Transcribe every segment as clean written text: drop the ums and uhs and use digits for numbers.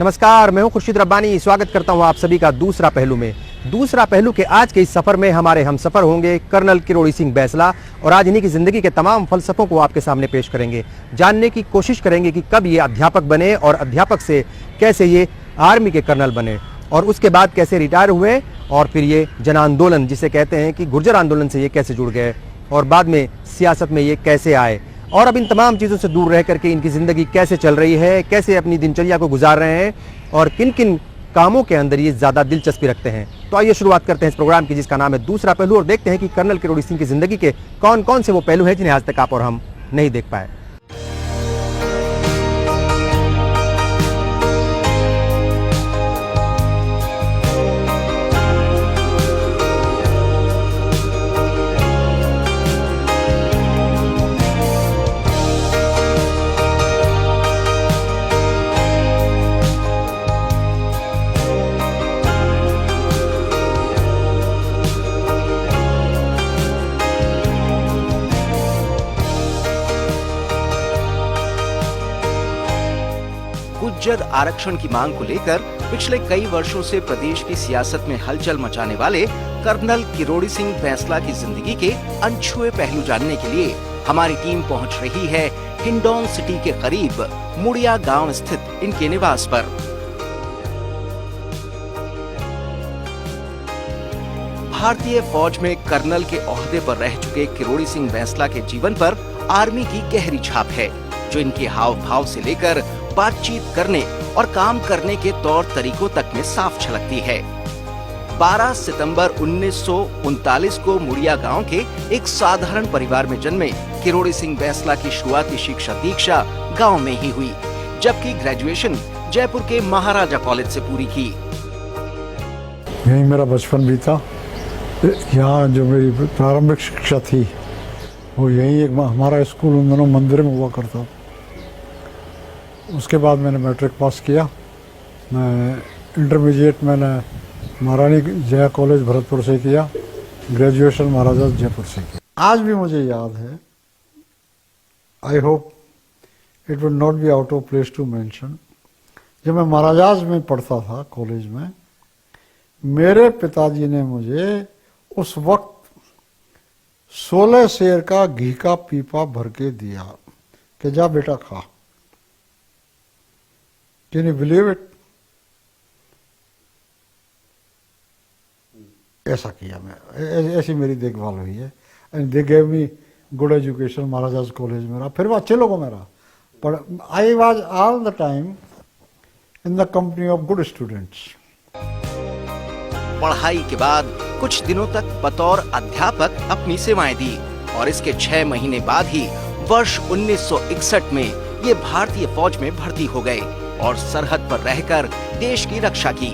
नमस्कार, मैं हूं खुर्शीद रब्बानी। स्वागत करता हूं आप सभी का दूसरा पहलू में। दूसरा पहलू के आज के इस सफर में हमारे हम सफर होंगे कर्नल किरोड़ी सिंह बैंसला और आज इन्हीं की जिंदगी के तमाम फलसफों को आपके सामने पेश करेंगे। जानने की कोशिश करेंगे कि कब ये अध्यापक बने और अध्यापक से कैसे ये आर्मी के कर्नल बने और उसके बाद कैसे रिटायर हुए और फिर ये जन आंदोलन जिसे कहते हैं कि गुर्जर आंदोलन से ये कैसे जुड़ गए और बाद में सियासत में ये कैसे आए और अब इन तमाम चीज़ों से दूर रह करके इनकी ज़िंदगी कैसे चल रही है, कैसे अपनी दिनचर्या को गुजार रहे हैं और किन किन कामों के अंदर ये ज़्यादा दिलचस्पी रखते हैं। तो आइए शुरुआत करते हैं इस प्रोग्राम की जिसका नाम है दूसरा पहलू और देखते हैं कि कर्नल किरोड़ी सिंह की ज़िंदगी के कौन कौन से वो पहलू हैं जिन्हें आज तक आप और हम नहीं देख पाए। गुर्जर आरक्षण की मांग को लेकर पिछले कई वर्षों से प्रदेश की सियासत में हलचल मचाने वाले कर्नल किरोड़ी सिंह बैंसला की जिंदगी के अनछुए पहलू जानने के लिए हमारी टीम पहुंच रही है हिंडौन सिटी के करीब मुड़िया गांव स्थित इनके निवास पर। भारतीय फौज में कर्नल के ओहदे पर रह चुके किरोड़ी सिंह बैंसला के जीवन पर आर्मी की गहरी छाप है, जो इनके हाव भाव से लेकर बातचीत करने और काम करने के तौर तरीकों तक में साफ झलकती है। 12 सितंबर 1939 को मुड़िया गांव के एक साधारण परिवार में जन्मे किरोड़ी सिंह बैंसला की शुरुआती शिक्षा दीक्षा गांव में ही हुई, जबकि ग्रेजुएशन जयपुर के महाराजा कॉलेज से पूरी की। यही मेरा बचपन बीता। यहाँ जो मेरी प्रारंभिक शिक्षा थी वो यही एक हमारा स्कूल उन दोनों मंदिर में हुआ करता। उसके बाद मैंने मैट्रिक पास किया। मैं इंटरमीडिएट मैंने महारानी जया कॉलेज भरतपुर से किया, ग्रेजुएशन महाराजा जयपुर से किया। आज भी मुझे याद है, I hope it would not be out of place to mention, जब मैं महाराजाज में पढ़ता था कॉलेज में, मेरे पिताजी ने मुझे उस वक्त 16 सेर का घी का पीपा भर के दिया कि जा बेटा खा। Can you believe it? ऐसा किया मैं, ऐसी मेरी देखभाल हुई है। And they gave me good education, Maharaja's college में रहा, फिर वो अच्छे लोगों में रहा, पर I was all the time in the company of good students. पढ़ाई के बाद कुछ दिनों तक बतौर अध्यापक अपनी सेवाएं दी और इसके 6 महीने बाद ही वर्ष 1961 में ये भारतीय फौज में भर्ती हो गए और सरहद पर रहकर देश की रक्षा की।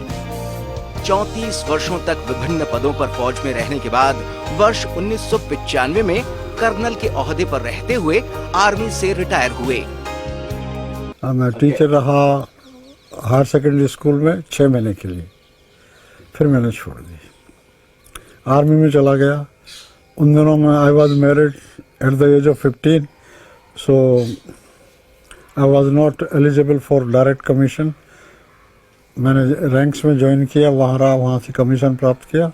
34 वर्षों तक विभिन्न पदों पर फौज में रहने के बाद वर्ष 1995 में कर्नल के ओहदे पर रहते हुए आर्मी से रिटायर हुए। मैं टीचर रहा हायर सेकेंडरी स्कूल में 6 महीने के लिए, फिर मैंने छोड़ दी, आर्मी में चला गया। उन दिनों में I was married at the age of 15, so I was not eligible for direct commission। मैंने रैंक्स में ज्वाइन किया, वहाँ रहा, वहाँ से कमीशन प्राप्त किया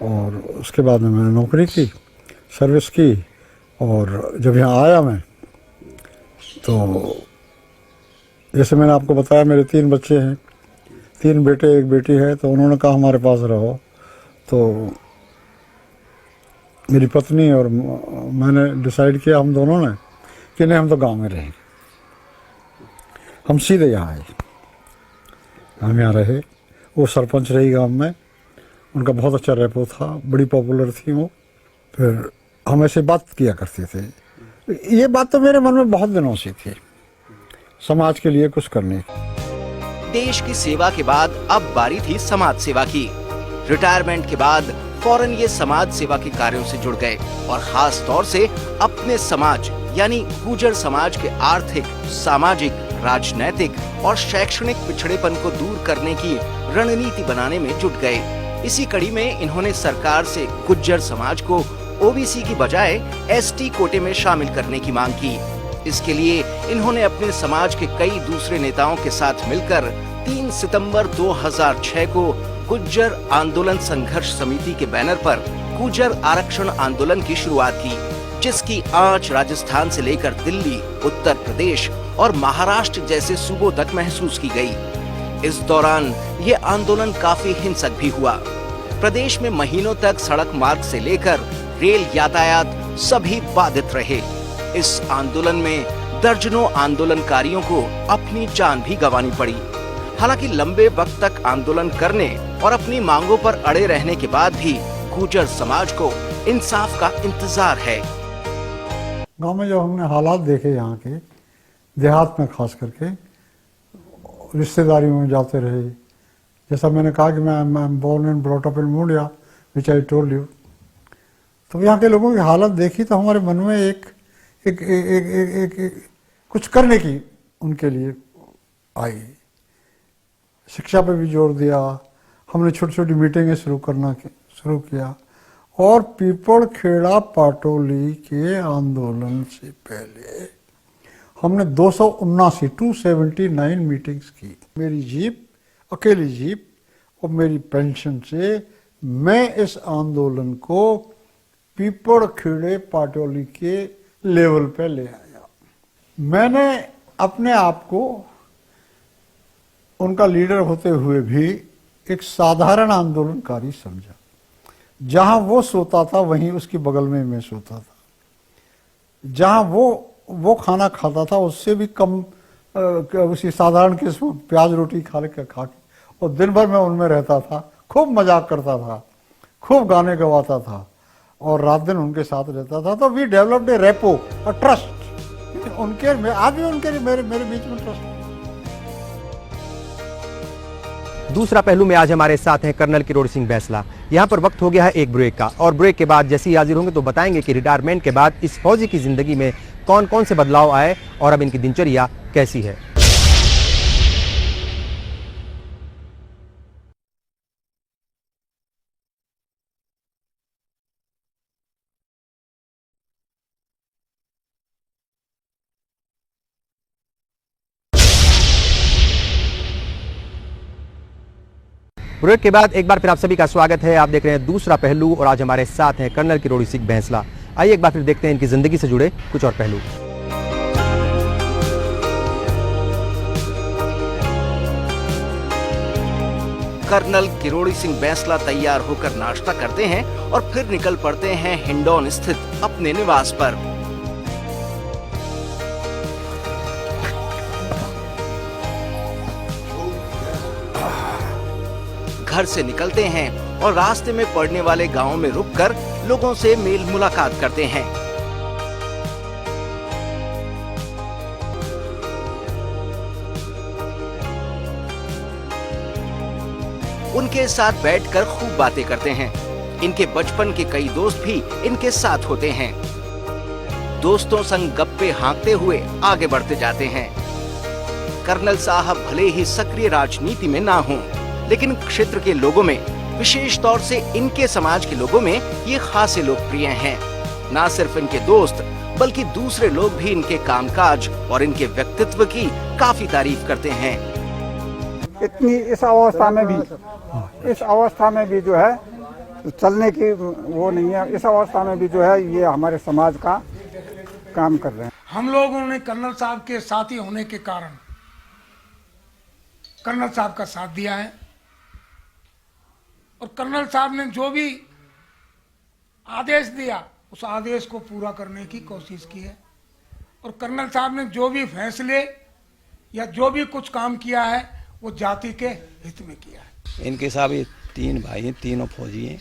और उसके बाद में मैंने नौकरी की, सर्विस की। और जब यहाँ आया मैं, तो जैसे मैंने आपको बताया मेरे 3 बच्चे हैं, 3 बेटे 1 बेटी है, तो उन्होंने कहा हमारे पास रहो। तो मेरी पत्नी और मैंने डिसाइड किया, हम दोनों ने, कि नहीं हम तो गाँव में रहेंगे। हम सीधे यहाँ आए, हम यहाँ रहे। वो सरपंच रही गांव में, उनका बहुत अच्छा रेपो था, बड़ी पॉपुलर थी वो। फिर हम ऐसे बात किया करते थे। ये बात तो मेरे मन में बहुत दिनों से थी, समाज के लिए कुछ करने की। देश की सेवा के बाद अब बारी थी समाज सेवा की। रिटायरमेंट के बाद फौरन ये समाज सेवा के कार्यों से जुड़ गए और खास तौर से अपने समाज यानी गुर्जर समाज के आर्थिक, सामाजिक, राजनैतिक और शैक्षणिक पिछड़ेपन को दूर करने की रणनीति बनाने में जुट गए। इसी कड़ी में इन्होंने सरकार से गुर्जर समाज को ओबीसी की बजाय एसटी कोटे में शामिल करने की मांग की। इसके लिए इन्होंने अपने समाज के कई दूसरे नेताओं के साथ मिलकर 3 सितंबर 2006 को गुज्जर आंदोलन संघर्ष समिति के बैनर पर गुज्जर आरक्षण आंदोलन की शुरुआत की, जिसकी आंच राजस्थान से लेकर दिल्ली, उत्तर प्रदेश और महाराष्ट्र जैसे सूबों तक महसूस की गई। इस दौरान ये आंदोलन काफी हिंसक भी हुआ। प्रदेश में महीनों तक सड़क मार्ग से लेकर रेल यातायात सभी बाधित रहे। इस आंदोलन में दर्जनों आंदोलनकारियों को अपनी जान भी गंवानी पड़ी। हालांकि लंबे वक्त तक आंदोलन करने और अपनी मांगों पर अड़े रहने के बाद भी गुर्जर समाज को इंसाफ का इंतजार है। गांव में जब हमने हालात देखे, यहाँ के देहात में खास करके रिश्तेदारियों में जाते रहे, जैसा मैंने कहा कि मैं born and brought up in मुंडिया, विच आई टोल्ड यू, तो यहाँ के लोगों की हालत देखी तो हमारे मन में एक कुछ करने की उनके लिए आई। शिक्षा पे भी जोर दिया, हमने छोटी छोटी मीटिंगें शुरू किया और पीपल खेड़ा पाटोली के आंदोलन से पहले हमने 279 मीटिंग्स की। मेरी जीप, अकेली जीप और मेरी पेंशन से मैं इस आंदोलन को पीपल खेड़े पाटोली के लेवल पे ले आया। मैंने अपने आप को उनका लीडर होते हुए भी एक साधारण आंदोलनकारी समझा। जहां वो सोता था वहीं उसकी बगल में मैं सोता था। जहां वो खाना खाता था उससे भी कम उसी साधारण किस्म प्याज रोटी खा के और दिन भर मैं उनमें रहता था, खूब मजाक करता था, खूब गाने गवाता था और रात दिन उनके साथ रहता था। तो we developed a rapport, a trust. उनके आज भी उनके मेरे बीच में ट्रस्ट। दूसरा पहलू में आज हमारे साथ हैं कर्नल किरोड़ी सिंह बैंसला। यहाँ पर वक्त हो गया है एक ब्रेक का, और ब्रेक के बाद जैसे ही हाजिर होंगे तो बताएंगे कि रिटायरमेंट के बाद इस फौजी की जिंदगी में कौन कौन से बदलाव आए और अब इनकी दिनचर्या कैसी है। ब्रेक के बाद एक बार फिर आप सभी का स्वागत है। आप देख रहे हैं दूसरा पहलू और आज हमारे साथ हैं कर्नल किरोड़ी सिंह बैंसला। आइए एक बार फिर देखते हैं इनकी जिंदगी से जुड़े कुछ और पहलू। कर्नल किरोड़ी सिंह बैंसला तैयार होकर नाश्ता करते हैं और फिर निकल पड़ते हैं हिंडौन स्थित अपने निवास पर। घर से निकलते हैं और रास्ते में पड़ने वाले गांवों में रुककर लोगों से मेल मुलाकात करते हैं। उनके साथ बैठकर खूब बातें करते हैं। इनके बचपन के कई दोस्त भी इनके साथ होते हैं। दोस्तों संग गप्पे हाँकते हुए आगे बढ़ते जाते हैं। कर्नल साहब भले ही सक्रिय राजनीति में ना हों, लेकिन क्षेत्र के लोगों में, विशेष तौर से इनके समाज के लोगों में ये खासे लोकप्रिय हैं। न सिर्फ इनके दोस्त बल्कि दूसरे लोग भी इनके कामकाज और इनके व्यक्तित्व की काफी तारीफ करते हैं। इतनी इस अवस्था में भी जो है चलने की वो नहीं है। इस अवस्था में भी जो है ये हमारे समाज का काम कर रहे हैं। हम लोगों ने कर्नल साहब के साथी होने के कारण कर्नल साहब का साथ दिया है और कर्नल साहब ने जो भी आदेश दिया उस आदेश को पूरा करने की कोशिश की है और कर्नल साहब ने जो भी फैसले या जो भी कुछ काम किया है वो जाति के हित में किया है। इनके साहब ये 3 भाई हैं, तीनों फौजी हैं।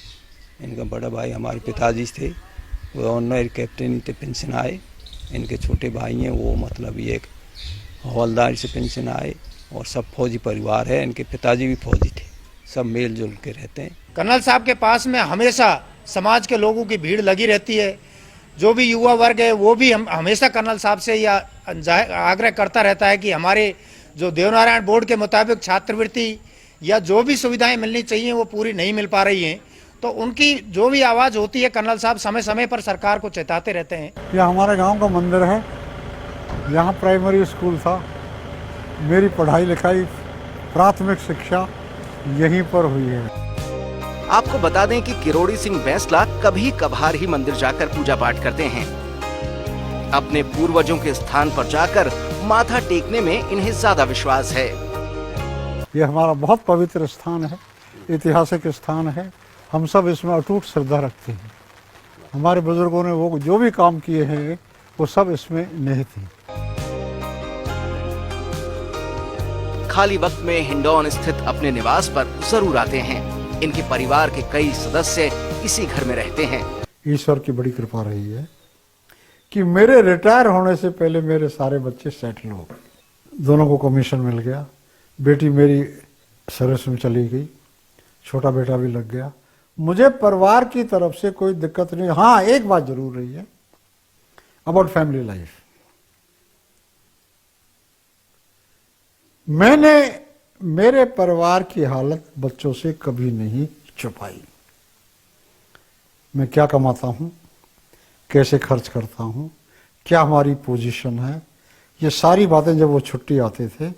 इनका बड़ा भाई हमारे पिताजी थे, वो ऑनर कैप्टन थे, पेंशन आए। इनके छोटे भाई हैं, वो मतलब ये एक हवलदार से पेंशन आए और सब फौजी परिवार है। इनके पिताजी भी फौजी थे, सब मेल जुल के रहते हैं। कर्नल साहब के पास में हमेशा समाज के लोगों की भीड़ लगी रहती है। जो भी युवा वर्ग है वो भी हमेशा कर्नल साहब से या आग्रह करता रहता है कि हमारे जो देवनारायण बोर्ड के मुताबिक छात्रवृत्ति या जो भी सुविधाएं मिलनी चाहिए वो पूरी नहीं मिल पा रही हैं, तो उनकी जो भी आवाज़ होती है कर्नल साहब समय समय पर सरकार को चेताते रहते हैं। यह हमारे गांव का मंदिर है, यहाँ प्राइमरी स्कूल था। मेरी पढ़ाई लिखाई प्राथमिक शिक्षा यहीं पर हुई है। आपको बता दें कि किरोड़ी सिंह बैंसला कभी कभार ही मंदिर जाकर पूजा पाठ करते हैं। अपने पूर्वजों के स्थान पर जाकर माथा टेकने में इन्हें ज्यादा विश्वास है। ये हमारा बहुत पवित्र स्थान है, ऐतिहासिक स्थान है। हम सब इसमें अटूट श्रद्धा रखते हैं। हमारे बुजुर्गों ने वो जो भी काम किए हैं वो सब इसमें निहित हैं। खाली वक्त में हिंडौन स्थित अपने निवास पर जरूर आते हैं। इनके परिवार के कई सदस्य इसी घर में रहते हैं। ईश्वर की बड़ी कृपा रही है कि मेरे रिटायर होने से पहले मेरे सारे बच्चे सेटल हो गए। दोनों को कमीशन मिल गया। बेटी मेरी सर्विस में चली गई, छोटा बेटा भी लग गया। मुझे परिवार की तरफ से कोई दिक्कत नहीं। हाँ, एक बात जरूर रही है अबाउट फैमिली लाइफ। मैंने मेरे परिवार की हालत बच्चों से कभी नहीं छुपाई। मैं क्या कमाता हूं, कैसे खर्च करता हूं, क्या हमारी पोजीशन है, ये सारी बातें जब वो छुट्टी आते थे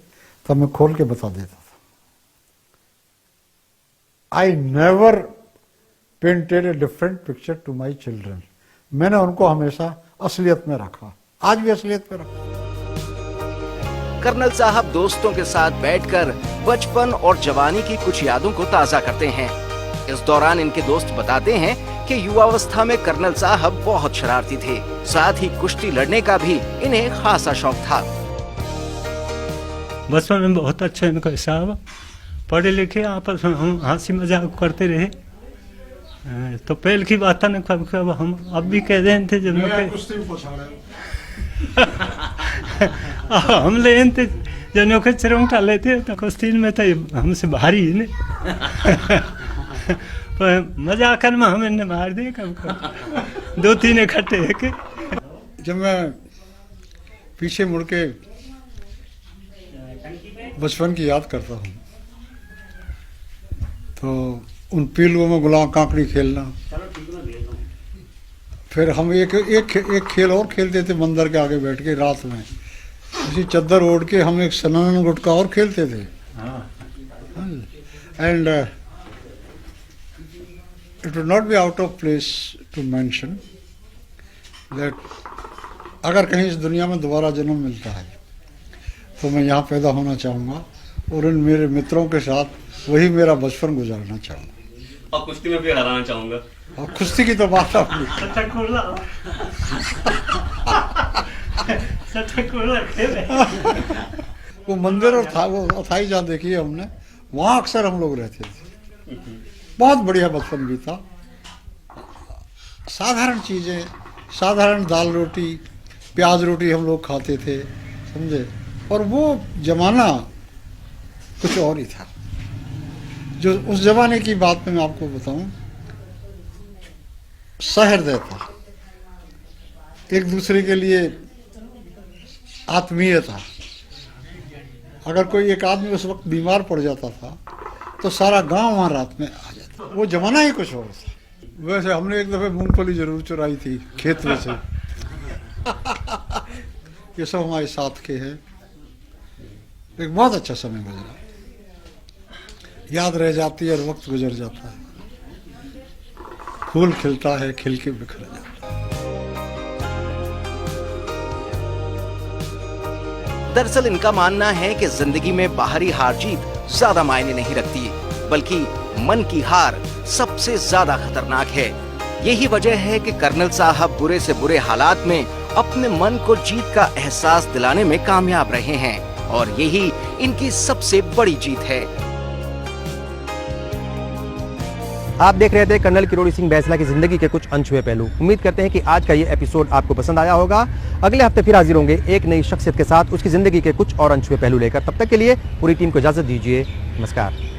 तब मैं खोल के बता देता था। I never painted a different picture to my children. मैंने उनको हमेशा असलियत में रखा, आज भी असलियत में रखा। कर्नल साहब दोस्तों के साथ बैठकर बचपन और जवानी की कुछ यादों को ताजा करते हैं। इस दौरान इनके दोस्त बताते हैं कि युवावस्था में कर्नल साहब बहुत शरारती थे। साथ ही कुश्ती लड़ने का भी इन्हें खासा शौक था। बचपन में बहुत अच्छे इनका साहब, पढ़े लिखे, आपस में हम हंसी मजाक करते रहे। तो पहले की बात था न, कब हम अब भी कह रहे थे जब हम ले थे जनों के चर उठा लेते तो कुश्ती में तो हमसे भारी ही नहीं। मजाक में हम इन्हें मार दिए कब 2-3 इकट्ठे है। जब मैं पीछे मुड़ के बचपन की याद करता हूँ तो उन पीलुओं में गुलाम कांकड़ी खेलना, फिर हम एक खेल और खेलते थे मंदिर के आगे बैठ के रात में, उसी चद्दर ओढ़ के हम एक सनान गुटका और खेलते थे। And it would not be out of place to mention that अगर कहीं इस दुनिया में दोबारा जन्म मिलता है तो मैं यहाँ पैदा होना चाहूँगा और इन मेरे मित्रों के साथ वही मेरा बचपन गुजारना चाहूँगा। और कुश्ती में भी हराना चाहूँगा। और कुश्ती की तो बात अपनी। वो मंदिर और था वो अथाई जहाँ देखी है हमने, वहाँ अक्सर हम लोग रहते थे। बहुत बढ़िया बचपन भी था। साधारण चीज़ें, साधारण दाल रोटी प्याज रोटी हम लोग खाते थे, समझे। और वो जमाना कुछ और ही था। जो उस जमाने की बात में मैं आपको बताऊं, सहृदय था, एक दूसरे के लिए आत्मीयता। अगर कोई एक आदमी उस वक्त बीमार पड़ जाता था तो सारा गांव वहां रात में आ जाता। वो जमाना ही कुछ और था। वैसे हमने एक दफे मूंगफली जरूर चुराई थी खेत में से। ये सब हमारे साथ के हैं। एक बहुत अच्छा समय गुजरा, याद रह जाती है और वक्त गुजर जाता है। फूल खिलता है, खिल के बिखर जाता है। दरअसल इनका मानना है कि जिंदगी में बाहरी हार जीत ज्यादा मायने नहीं रखती, बल्कि मन की हार सबसे ज्यादा खतरनाक है। यही वजह है कि कर्नल साहब बुरे से बुरे हालात में अपने मन को जीत का एहसास दिलाने में कामयाब रहे हैं और यही इनकी सबसे बड़ी जीत है। आप देख रहे थे कर्नल किरोड़ी सिंह बैंसला की जिंदगी के कुछ अनछुए पहलू। उम्मीद करते हैं कि आज का ये एपिसोड आपको पसंद आया होगा। अगले हफ्ते फिर हाजिर होंगे एक नई शख्सियत के साथ, उसकी जिंदगी के कुछ और अनछुए पहलू लेकर। तब तक के लिए पूरी टीम को इजाजत दीजिए। नमस्कार।